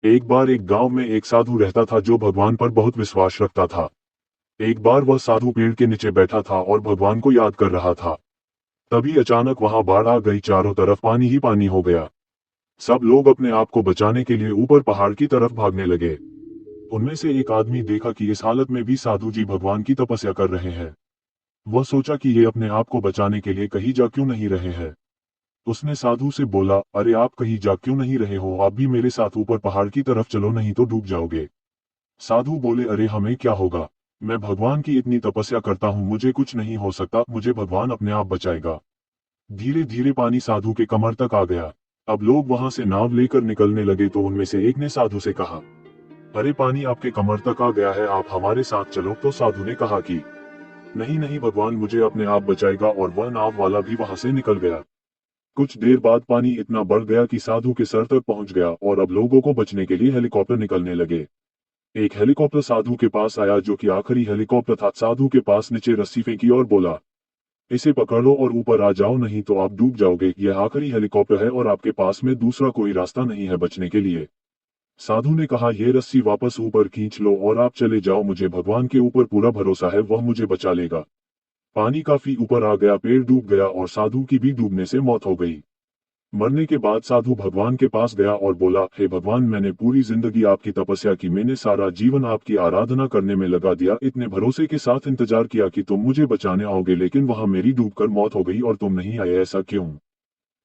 एक बार एक गांव में एक साधु रहता था जो भगवान पर बहुत विश्वास रखता था। एक बार वह साधु पेड़ के नीचे बैठा था और भगवान को याद कर रहा था। तभी अचानक वहां बाढ़ आ गई, चारों तरफ पानी ही पानी हो गया। सब लोग अपने आप को बचाने के लिए ऊपर पहाड़ की तरफ भागने लगे। उनमें से एक आदमी देखा कि इस हालत में भी साधु जी भगवान की तपस्या कर रहे हैं। वह सोचा कि ये अपने आप को बचाने के लिए कहीं जा क्यों नहीं रहे हैं। उसने साधु से बोला, अरे आप कहीं जा क्यों नहीं रहे हो, आप भी मेरे साथ ऊपर पहाड़ की तरफ चलो, नहीं तो डूब जाओगे। साधु बोले, अरे हमें क्या होगा, मैं भगवान की इतनी तपस्या करता हूँ, मुझे कुछ नहीं हो सकता, मुझे भगवान अपने आप बचाएगा। धीरे धीरे पानी साधु के कमर तक आ गया। अब लोग वहां से नाव लेकर निकलने लगे तो उनमें से एक ने साधु से कहा, अरे पानी आपके कमर तक आ गया है, आप हमारे साथ चलो। तो साधु ने कहा कि नहीं नहीं, भगवान मुझे अपने आप बचाएगा, और वह नाव वाला भी वहां से निकल गया। कुछ देर बाद पानी इतना बढ़ गया कि साधु के सर तक पहुंच गया और अब लोगों को बचने के लिए हेलीकॉप्टर निकलने लगे। एक हेलीकॉप्टर साधु के पास आया जो कि आखिरी हेलीकॉप्टर था। साधु के पास नीचे रस्सी फेंकी और बोला, इसे पकड़ लो और ऊपर आ जाओ, नहीं तो आप डूब जाओगे। यह आखिरी हेलीकॉप्टर है और आपके पास में दूसरा कोई रास्ता नहीं है बचने के लिए। साधु ने कहा, ये रस्सी वापस ऊपर खींच लो और आप चले जाओ, मुझे भगवान के ऊपर पूरा भरोसा है, वह मुझे बचा लेगा। पानी काफी ऊपर आ गया, पेड़ डूब गया और साधु की भी डूबने से मौत हो गई। मरने के बाद साधु भगवान के पास गया और बोला, हे भगवान, मैंने पूरी जिंदगी आपकी तपस्या की, मैंने सारा जीवन आपकी आराधना करने में लगा दिया, इतने भरोसे के साथ इंतजार किया कि तुम मुझे बचाने आओगे, लेकिन वहां मेरी डूबकर मौत हो गई और तुम नहीं आए, ऐसा क्यों?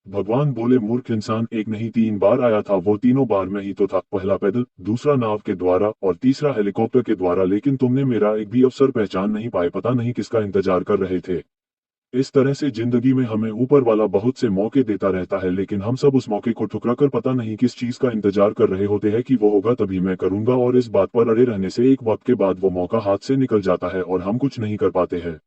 भगवान बोले, मूर्ख इंसान, एक नहीं 3 बार आया था, वो तीनों बार में ही तो था, पहला पैदल, दूसरा नाव के द्वारा और तीसरा हेलीकॉप्टर के द्वारा, लेकिन तुमने मेरा एक भी अवसर पहचान नहीं पाए, पता नहीं किसका इंतजार कर रहे थे। इस तरह से जिंदगी में हमें ऊपर वाला बहुत से मौके देता रहता है, लेकिन हम सब उस मौके को ठुकरा कर पता नहीं किस चीज का इंतजार कर रहे होते हैं कि वो होगा तभी मैं करूंगा, और इस बात पर अड़े रहने से एक वक्त के बाद वो मौका हाथ से निकल जाता है और हम कुछ नहीं कर पाते हैं।